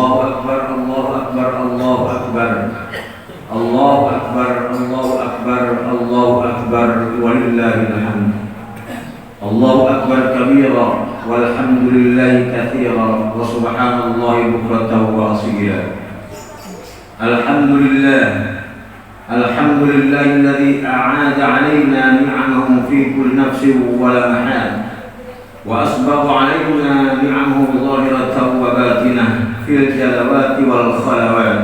Allahu Akbar, Allahu Akbar, Allahu Akbar. Allahu Akbar, Allahu Akbar, Allahu Akbar, walillahil hamd. Allahu Akbar kabira, walhamdulillahi katsira, wa subhanallahi bukratan wa asila. Alhamdulillah, alhamdulillahilladzi a'ada 'alaina ni'amahu fi kulli nafsin wa la mahal. وأسبغ علينا نعمه ظاهرة وباطنة في الجلوات والخلوات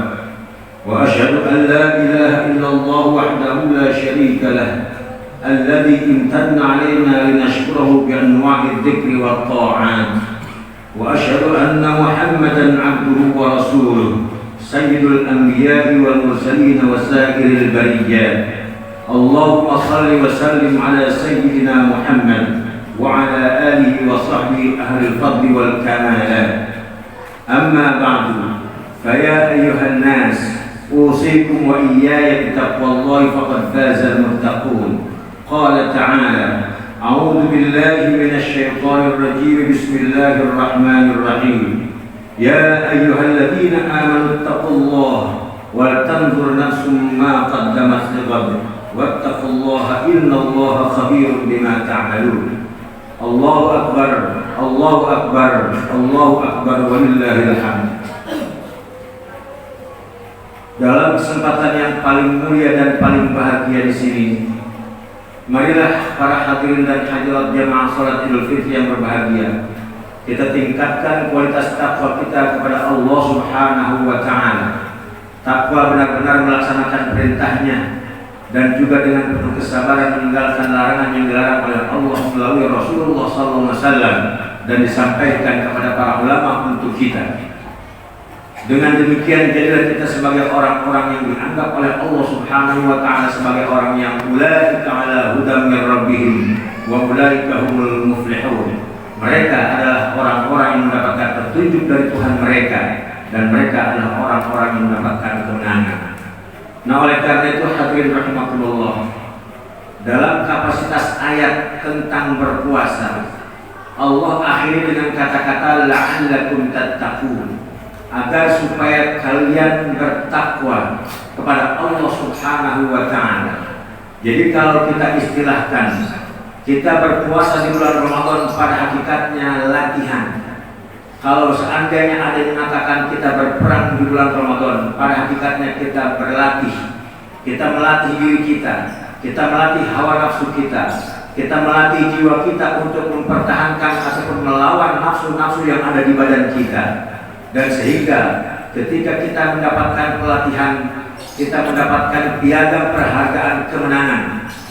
وأشهد أن لا إله إلا الله وحده لا شريك له الذي امتن علينا لنشكره بأنواع الذكر والطاعات وأشهد أن محمدا عبده ورسوله سيد الأنبياء والمرسلين وسائر البريات اللهم صل وسلم على سيدنا محمد وعلى آله وصحبه أهل الفضل والكمالات. أما بعد فيا أيها الناس أوصيكم وإياي بتقوى الله فقد فاز المتقون. قال تعالى: أعوذ بالله من الشيطان الرجيم بسم الله الرحمن الرحيم يا أيها الذين آمنوا اتقوا الله ولتنظر نفس ما قدمت لغد واتقوا الله إن الله خبير بما تعملون. Allahu Akbar, Allahu Akbar, Allahu Akbar, walillahil hamd. Dalam kesempatan yang paling mulia dan paling bahagia di sini, marilah para hadirin dan hadirat jamaah salat Idul Fitri yang berbahagia, kita tingkatkan kualitas takwa kita kepada Allah Subhanahu wa taala. Takwa benar-benar melaksanakan perintahnya dan juga dengan penuh kesabaran meninggalkan larangan yang dilarang oleh Allah melalui Rasulullah SAW dan disampaikan kepada para ulama untuk kita. Dengan demikian jadilah kita sebagai orang-orang yang dianggap oleh Allah Subhanahu wa taala sebagai orang yang ulaika ala hudam min rabbihim wa ulaika humul muflihun. Mereka adalah orang-orang yang mendapatkan petunjuk dari Tuhan mereka dan mereka adalah orang-orang yang mendapatkan kemenangan. Nah, oleh karena itu hadirin rahimakumullah, dalam kapasitas ayat tentang berpuasa, Allah akhiri dengan kata-kata la'allakum tattaqun, agar supaya kalian bertakwa kepada Allah Subhanahu wa taala. Jadi kalau kita istilahkan kita berpuasa di bulan Ramadan pada hakikatnya latihan. Kalau seandainya ada yang mengatakan kita berperang di bulan Ramadan, pada hakikatnya kita berlatih. Kita melatih diri kita melatih hawa nafsu kita melatih jiwa kita untuk mempertahankan ataupun melawan nafsu-nafsu yang ada di badan kita. Dan sehingga ketika kita mendapatkan pelatihan, kita mendapatkan piagam perhargaan kemenangan.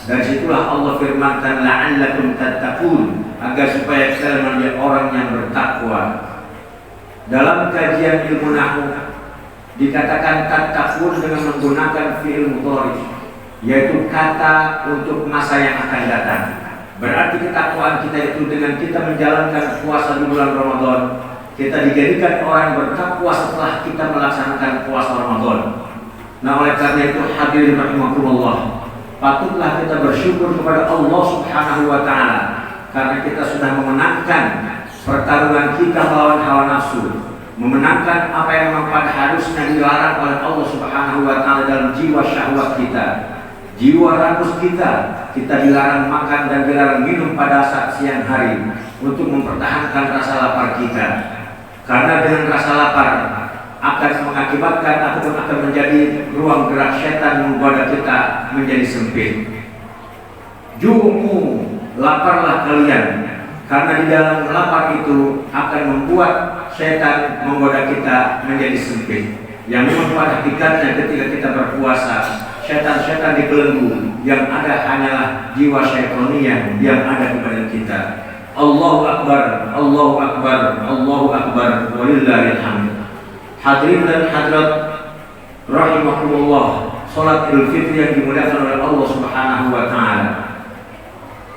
Dan situlah Allah firmankan la'allakum tattaqun, agar supaya kalian menjadi orang yang bertakwa. Dalam kajian ilmu nahwu dikatakan tattaqun dengan menggunakan fi'il mudhari, yaitu kata untuk masa yang akan datang. Berarti ketakwaan kita itu dengan kita menjalankan puasa di bulan Ramadan, kita dijadikan orang yang bertakwa setelah kita melaksanakan puasa Ramadan. Nah, oleh karena itu hadirin rahimakumullah, patutlah kita bersyukur kepada Allah Subhanahu wa taala karena kita sudah memenangkan pertarungan kita melawan hawa nafsu, memenangkan apa yang memang pada harusnya dilarang oleh Allah Subhanahu wa taala dalam jiwa syahwat kita, jiwa rakus kita dilarang makan dan dilarang minum pada saat siang hari untuk mempertahankan rasa lapar kita. Karena dengan rasa lapar akan mengakibatkan ataupun akan menjadi ruang gerak setan menggoda kita menjadi sempit. Ju'u, laparlah kalian, karena di dalam lapar itu akan membuat setan menggoda kita menjadi sempit. Yang memang pada hakikatnya ketika kita berpuasa, setan-setan dibelenggu, yang ada hanyalah jiwa syaitaniyah yang ada di badan kita. Allahu Akbar, Allahu Akbar, Allahu Akbar, walillahil hamd. Hadirin dan hadirat rahimakumullah, salat Idul Fitri yang dimuliakan oleh Allah Subhanahu wa taala.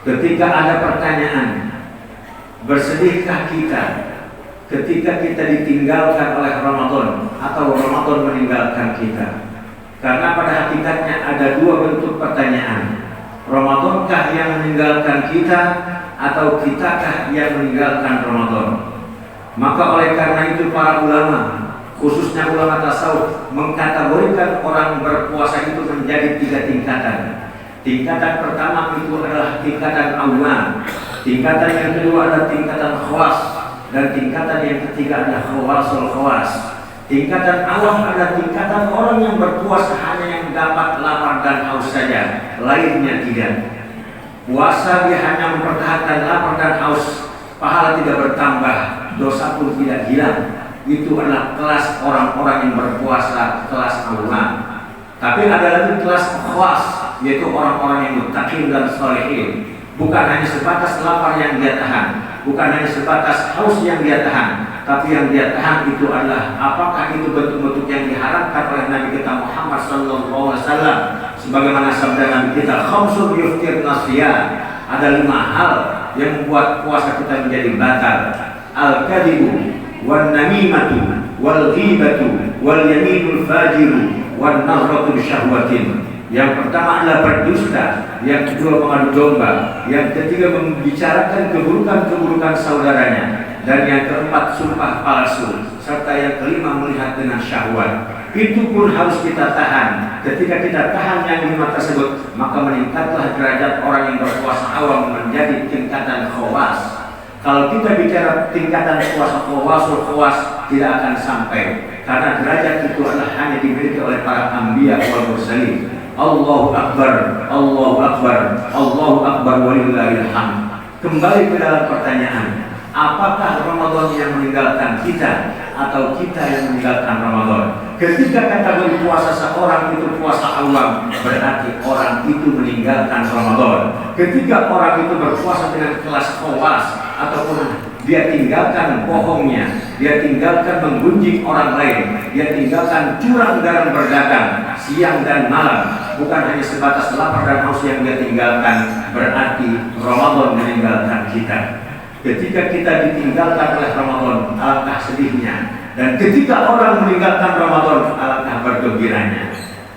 Ketika ada pertanyaan, bersedihkah kita ketika kita ditinggalkan oleh Ramadan atau Ramadan meninggalkan kita? Karena pada hakikatnya ada dua bentuk pertanyaan. Ramadankah yang meninggalkan kita atau kitakah yang meninggalkan Ramadan? Maka oleh karena itu para ulama khususnya ulama tasawuf mengkategorikan orang berpuasa itu menjadi 3 tingkatan. Tingkatan pertama itu adalah tingkatan awam, tingkatan yang kedua adalah tingkatan khawas, dan tingkatan yang ketiga adalah khawasul khawas. Tingkatan awam adalah tingkatan orang yang berpuasa hanya yang dapat lapar dan haus saja, lainnya tidak. Puasa dia hanya mempertahankan lapar dan haus, pahala tidak bertambah, dosa pun tidak hilang. Itu adalah kelas orang-orang yang berpuasa, kelas awam. Tapi ada lagi kelas khawas, yaitu orang-orang yang muttaqin dan sholihin. Bukan hanya sebatas lapar yang dia tahan, bukan hanya sebatas haus yang dia tahan, tapi yang dia tahan itu adalah apakah itu bentuk-bentuk yang diharapkan oleh Nabi kita Muhammad SAW. Sebagaimana sabda Nabi kita, khamsun yuftir nasiyah, ada 5 hal yang membuat puasa kita menjadi batal. Al-kadibu, wal namimatu, wal ghibatu, wal yaminul fajiru, wal nazratu syahwatin. Yang pertama adalah berdusta, yang kedua mengadu domba, yang ketiga membicarakan keburukan-keburukan saudaranya, dan yang keempat sumpah palsu, serta yang kelima melihat dengan syahwat. Itu pun harus kita tahan. Ketika kita tahan yang 5 tersebut, maka meningkatlah derajat orang yang berpuasa awam menjadi tingkatan khawas. Kalau kita bicara tingkatan puasa khawasul khawas, tidak akan sampai, karena derajat itu adalah hanya dimiliki oleh para anbiya wal mursalin. Allahu Akbar, Allahu Akbar, Allahu Akbar walillahil hamd. Kembali ke dalam pertanyaan, apakah Ramadan yang meninggalkan kita atau kita yang meninggalkan Ramadan? Ketika kategori puasa seorang itu puasa awam, berarti orang itu meninggalkan Ramadan. Ketika orang itu berpuasa dengan kelas khawas, ataupun dia tinggalkan bohongnya, dia tinggalkan menggunjing orang lain, dia tinggalkan curang dalam berdagang siang dan malam, bukan hanya sebatas lapar dan haus yang dia tinggalkan, berarti Ramadan meninggalkan kita. Ketika kita ditinggalkan oleh Ramadan, alangkah sedihnya. Dan ketika orang meninggalkan Ramadan, alangkah bergembiranya.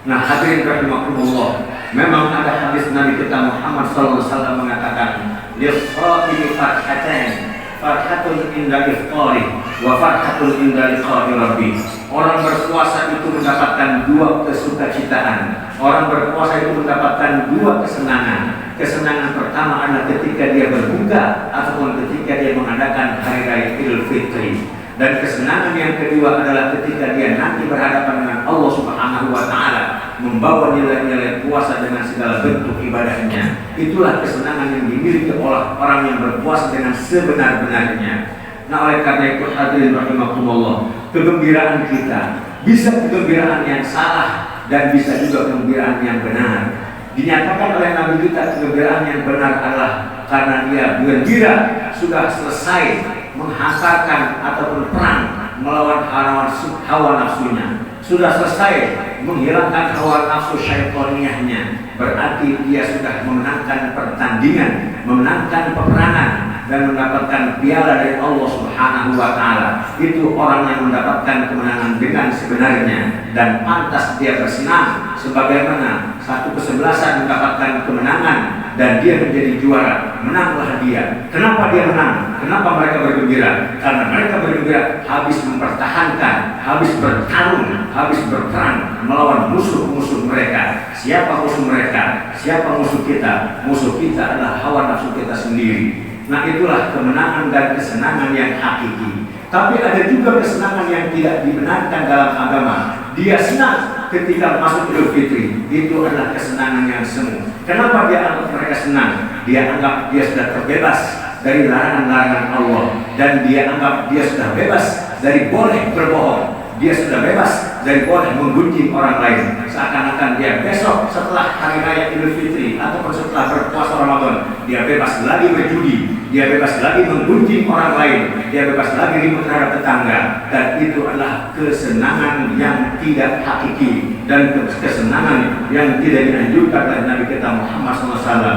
Nah, hadirin rahimakumullah, memang ada hadis Nabi kita Muhammad SAW mengatakan, "Lis-shaimi farhatan, farhatun inda iftari, wa farhatun inda liqa'i rabbi." Orang berpuasa itu mendapatkan 2 kesukacitaan. Orang berpuasa itu mendapatkan 2 kesenangan. Kesenangan pertama adalah ketika dia berbuka ataupun ketika dia mengadakan hari raya Idul Fitri. Dan kesenangan yang kedua adalah ketika dia nanti berhadapan dengan Allah Subhanahu wa Ta'ala, membawa nilai-nilai puasa dengan segala bentuk ibadahnya. Itulah kesenangan yang dimiliki oleh orang yang berpuasa dengan sebenar-benarnya. Nah, oleh karena itu hadirin rahimakumullah, kegembiraan kita bisa kegembiraan yang salah dan bisa juga kegembiraan yang benar. Dinyatakan oleh Nabi kita kegembiraan yang benar adalah karena dia gembira sudah selesai menghantarkan ataupun perang melawan hawa nafsunya, sudah selesai menghilangkan hawa nafsu syaitaniyahnya, berarti dia sudah memenangkan pertandingan, memenangkan peperangan, dan mendapatkan piala dari Allah Subhanahu wa Ta'ala. Itu orang yang mendapatkan kemenangan dengan sebenarnya, dan pantas dia bersenang sebagaimana 1/11 mendapatkan kemenangan dan dia menjadi juara. Menanglah dia. Kenapa dia menang? Kenapa mereka bergembira? Karena mereka bergembira habis mempertahankan, habis bertarung, habis berperang melawan musuh-musuh mereka. Siapa musuh mereka? Siapa musuh kita? Musuh kita adalah hawa nafsu kita sendiri. Nah, itulah kemenangan dan kesenangan yang hakiki. Tapi ada juga kesenangan yang tidak dibenarkan dalam agama. Dia senang ketika masuk Idul Fitri. Itu adalah kesenangan yang semu. Kenapa dia anggap mereka senang? Dia anggap dia sudah terbebas dari larangan-larangan Allah, dan dia anggap dia sudah bebas dari boleh berbohong. Dia sudah bebas dari boleh menggunjing orang lain. Seakan-akan dia besok setelah hari raya Idul Fitri ataupun setelah berpuasa Ramadan, dia bebas lagi berjudi, dia bebas lagi menggunjing orang lain, dia bebas lagi ribut terhadap tetangga. Dan itu adalah kesenangan yang tidak hakiki dan kesenangan yang tidak dianjurkan oleh Nabi kita Muhammad SAW.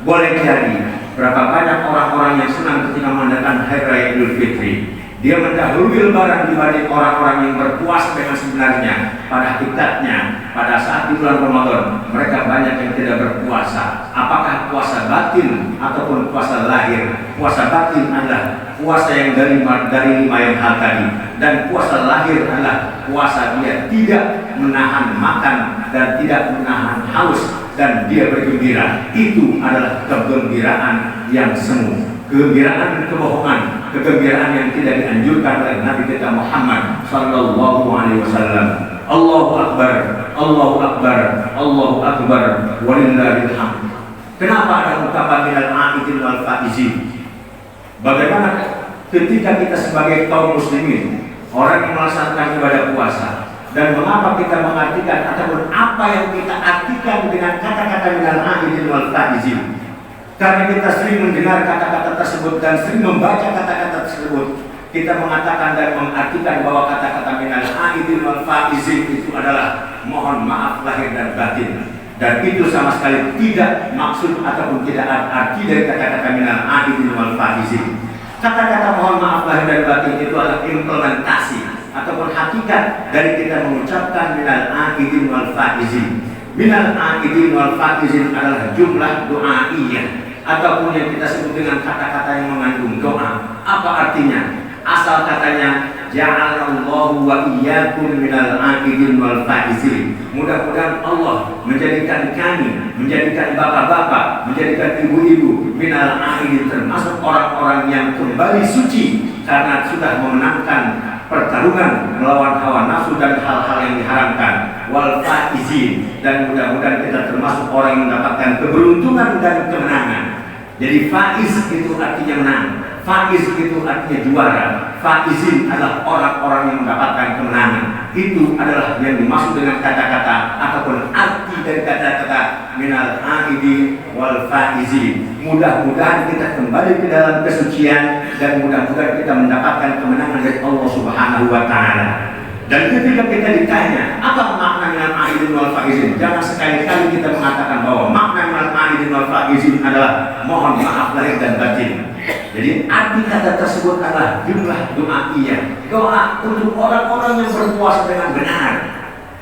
Boleh jadi berapa banyak orang-orang yang senang ketika mengadakan hari raya Idul Fitri. Dia mendahului lebaran dibanding orang-orang yang berpuasa dengan sebenarnya. Pada hakikatnya, pada saat di bulan Ramadan, mereka banyak yang tidak berpuasa. Apakah puasa batin ataupun puasa lahir? Puasa batin adalah puasa yang dari lima yang hal tadi. Dan puasa lahir adalah puasa dia tidak menahan makan dan tidak menahan haus dan dia bergembira. Itu adalah kegembiraan yang semu, kegembiraan kebohongan, kegembiraan yang tidak dianjurkan oleh Nabi kita Muhammad sallallahu alaihi wasallam. Allahu akbar, Allahu akbar, Allahu akbar, walillahil hamd. Kenapa ada ungkapan minal aidin wal faizin? Bagaimana ketika kita sebagai kaum muslimin, orang yang melaksanakan ibadah puasa, dan mengapa kita mengartikan ataupun apa yang kita artikan dengan kata-kata minal aidin wal faizin? Karena kita sering mendengar kata-kata tersebut dan sering membaca kata-kata tersebut, kita mengatakan dan mengartikan bahwa kata-kata minal aidin wal faizin itu adalah mohon maaf lahir dan batin. Dan itu sama sekali tidak maksud ataupun tidak arti dari kata-kata minal aidin wal faizin. Kata-kata mohon maaf lahir dan batin itu adalah implementasi ataupun hakikat dari kita mengucapkan minal aidin wal faizin. Minal aidin wal faizin adalah jumlah doaiyah ataupun yang kita sebut dengan kata-kata yang mengandung doa. Apa artinya? Asal katanya ja'alallahu wa iyyakum minal aidin wal faizin. Mudah-mudahan Allah menjadikan kami, menjadikan bapak-bapak, menjadikan ibu-ibu minal aidin, termasuk orang-orang yang kembali suci karena sudah memenangkan pertarungan melawan hawa nafsu dan hal-hal yang diharamkan, wal faizin, dan mudah-mudahan kita termasuk orang yang mendapatkan keberuntungan dan kemenangan. Jadi faiz itu artinya menang, faiz itu artinya juara, faizin adalah orang-orang yang mendapatkan kemenangan. Itu adalah yang dimaksud dengan kata-kata ataupun arti dari kata-kata minal aidin wal faizin. Mudah-mudahan kita kembali ke dalam kesucian dan mudah-mudahan kita mendapatkan kemenangan dari Allah Subhanahu wa taala. Dan ketika kita ditanya apa makna minal aidin wal faizin, jangan sekali-kali kita mengatakan bahwa makna minal aidin wal faizin adalah mohon maaf lahir dan batin. Jadi arti kata tersebut adalah jumlah doaiyah, doa untuk orang-orang yang berpuasa dengan benar.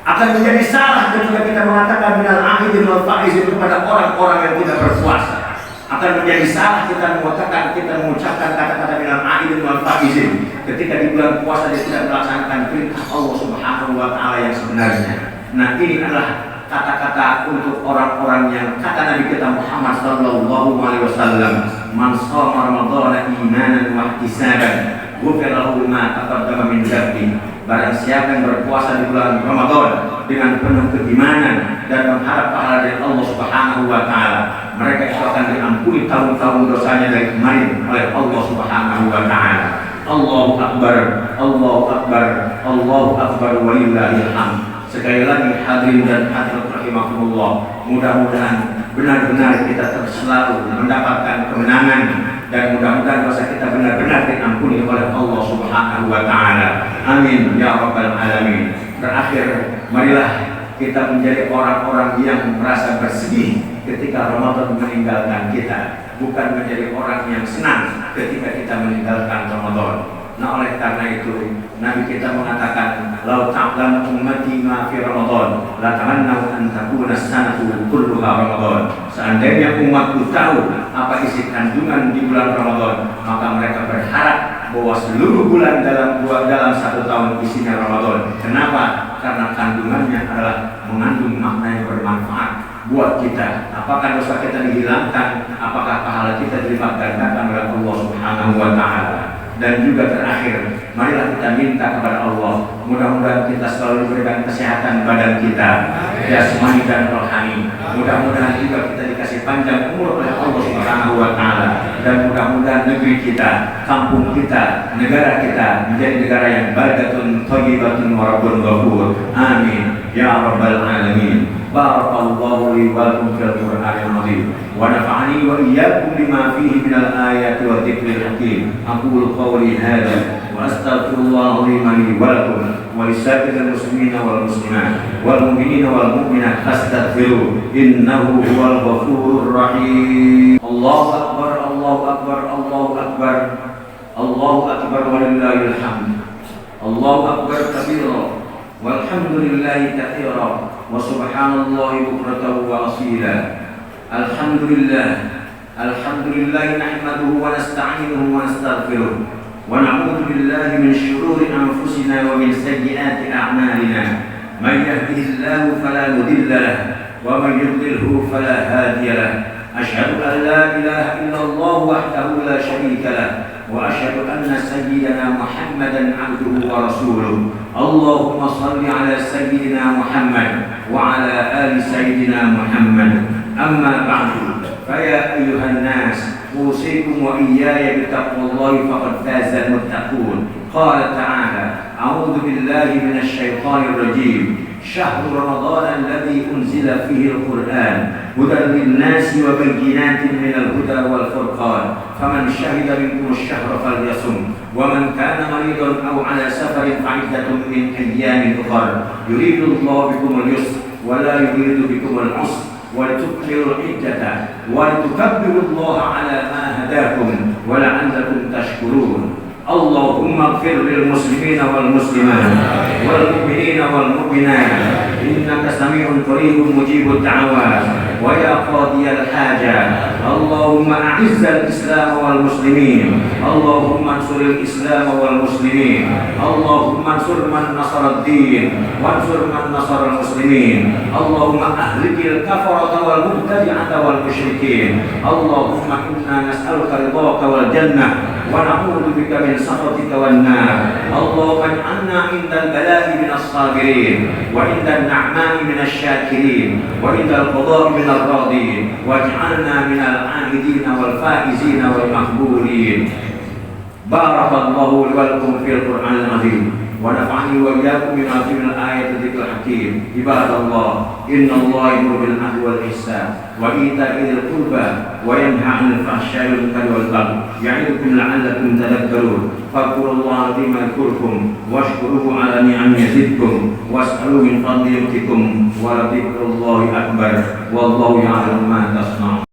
Akan menjadi salah ketika kita mengatakan minal aidin wal faizin kepada orang-orang yang tidak berpuasa. Akan menjadi salah kita mengucapkan kata-kata minal aidin wal faizin ketika di bulan puasa dia tidak melaksanakan perintah Allah Subhanahu wa taala yang sebenarnya. Nah, ini adalah kata-kata untuk orang-orang yang kata Nabi kita Muhammad sallallahu alaihi wasallam, man shoma ramadhana imanan wa ihtisaban ghufira lahu ma taqaddama min dhanbi. Barang siapa yang berpuasa di bulan Ramadan dengan penuh keimanan dan mengharap pahala dari Allah Subhanahu wa taala, mereka itu akan diampuni tahun-tahun dosanya dari kemarin oleh Allah Subhanahu wa taala. Allahu akbar, Allahu akbar, Allahu akbar, walillahil hamd. Sekali lagi hadirin dan hadirat rahimakumullah, mudah-mudahan benar-benar kita selalu mendapatkan kemenangan dan mudah-mudahan dosa kita benar-benar diampuni oleh Allah Subhanahu wa taala. Amin ya rabbal alamin. Terakhir, marilah kita menjadi orang-orang yang merasa bersedih ketika Ramadan meninggalkan kita, bukan menjadi orang yang senang ketika kita meninggalkan Ramadan. Nah, oleh karena itu Nabi kita mengatakan, "Lau ta'lamu ummati ma fi Ramadan, la tamannau an takuna sanatu kulluha Ramadan." Seandainya umatku tahu apa isi kandungan di bulan Ramadan, maka mereka berharap bahwa seluruh bulan dalam satu tahun isinya Ramadan. Kenapa? Karena kandungannya adalah mengandung makna yang bermanfaat buat kita. Apakah dosa kita dihilangkan? Apakah pahala kita dilipat gandakan oleh Allah Subhanahu wa taala? Dan juga terakhir, marilah kita minta kepada Allah, mudah-mudahan kita selalu diberikan kesehatan badan kita, jasmani dan rohani. Mudah-mudahan juga kita dikasih panjang umur oleh Allah Subhanahu wa taala, dan mudah-mudahan negeri kita, kampung kita, negara kita menjadi negara yang baldatun thayyibatun wa rabbun ghafur. Amin ya rabbal alamin. Barakallahu li wa lakum fil Qur'anil azim wa nafa'ani wa iyyakum bima fihi minal ayati wa dzikril hakim. Aqulu qawli hadza wa astaghfirullah li wa lakum wa lisa'iril muslimina wal muslimat wal mu'minina wal mu'minat fastaghfiru innahu huwal ghafurur rahim. Allahu akbar, Allahu akbar, Allahu akbar, Allahu akbar, walillahil hamd. Allahu akbar kabira walhamdulillahi katsira wa subhanallahi bukratan wa asila. Alhamdulillah Alhamdulillah nahmaduhu wa nasta'inuhu wa nastaghfiruh wa na'udzu billahi min shururi anfusina wa min sayyiati a'malina. May yahdihillahu fala mudilla lahu wa may yudlilhu fala hadiya lahu. Asyhadu an la ilaha illallah wahdahu la syarika lahu wa asyhadu anna sayyidana Muhammadan 'abduhu wa rasuluh. Allahumma shalli ala sayyidina Muhammad wa ala ali sayyidina Muhammad. Amma ba'du. Faya ayyuhan nas, usikum wa iyaya bittaqwallahi faqad fazal muttaqun. Qala ta'ala, a'udzu billahi minasy syaithanir rajim. Syahrul Ramadan alladzi unzila fihi al-Qur'an hudan lin-nasi wa bayyinatin minal huda wal furqan. Faman syahida minkum asy-syahra falyasum wa man kana maridan aw 'ala safarin fa'iddatun min ayyamin ukhra. Yuridullahu bikumul yusra wa la yuridu bikumul 'usra وَلِتُكْمِلُوا الْعِدَّةَ وَلِتُكَبِّرُوا اللَّهَ عَلَى مَا هَدَاكُمْ وَلَعَلَّكُمْ تَشْكُرُونَ. اللهم اغفر للمسلمين والمسلمات والمؤمنين والمؤمنات إنك سميع قريب مجيب الدعوات ويا قاضي الحاجات. اللهم أعز الإسلام والمسلمين، اللهم انصر الإسلام والمسلمين، اللهم انصر من نصر الدين وانصر من نصر المسلمين. اللهم أهلك الكفرة والمبتدعة والمشركين. اللهم إنا نسألك رضاك والجنة ونعوذ بك من سخطك والنار. اللهم اجعلنا عند البلاء من الصابرين وعند النعماء من الشاكرين وعند القضاء من الراضين واجعلنا من العائدين والفائزين والمقبولين. بارك الله لي ولكم في القرآن العظيم ونفعني وإياكم بما فيه من الآيات الذكر الحكيم. عباد الله، إن الله يأمر بالعدل والإحسان وإيتاء ذي القربى وينهى عن الفحشاء والمنكر والبغي يعظكم لعلكم تذكرون. فاذكروا الله العظيم يذكركم واشكروه على نعمه يزدكم واسألوا من فضله يؤتكم ولذكر الله أكبر والله يعلم ما تصنعون.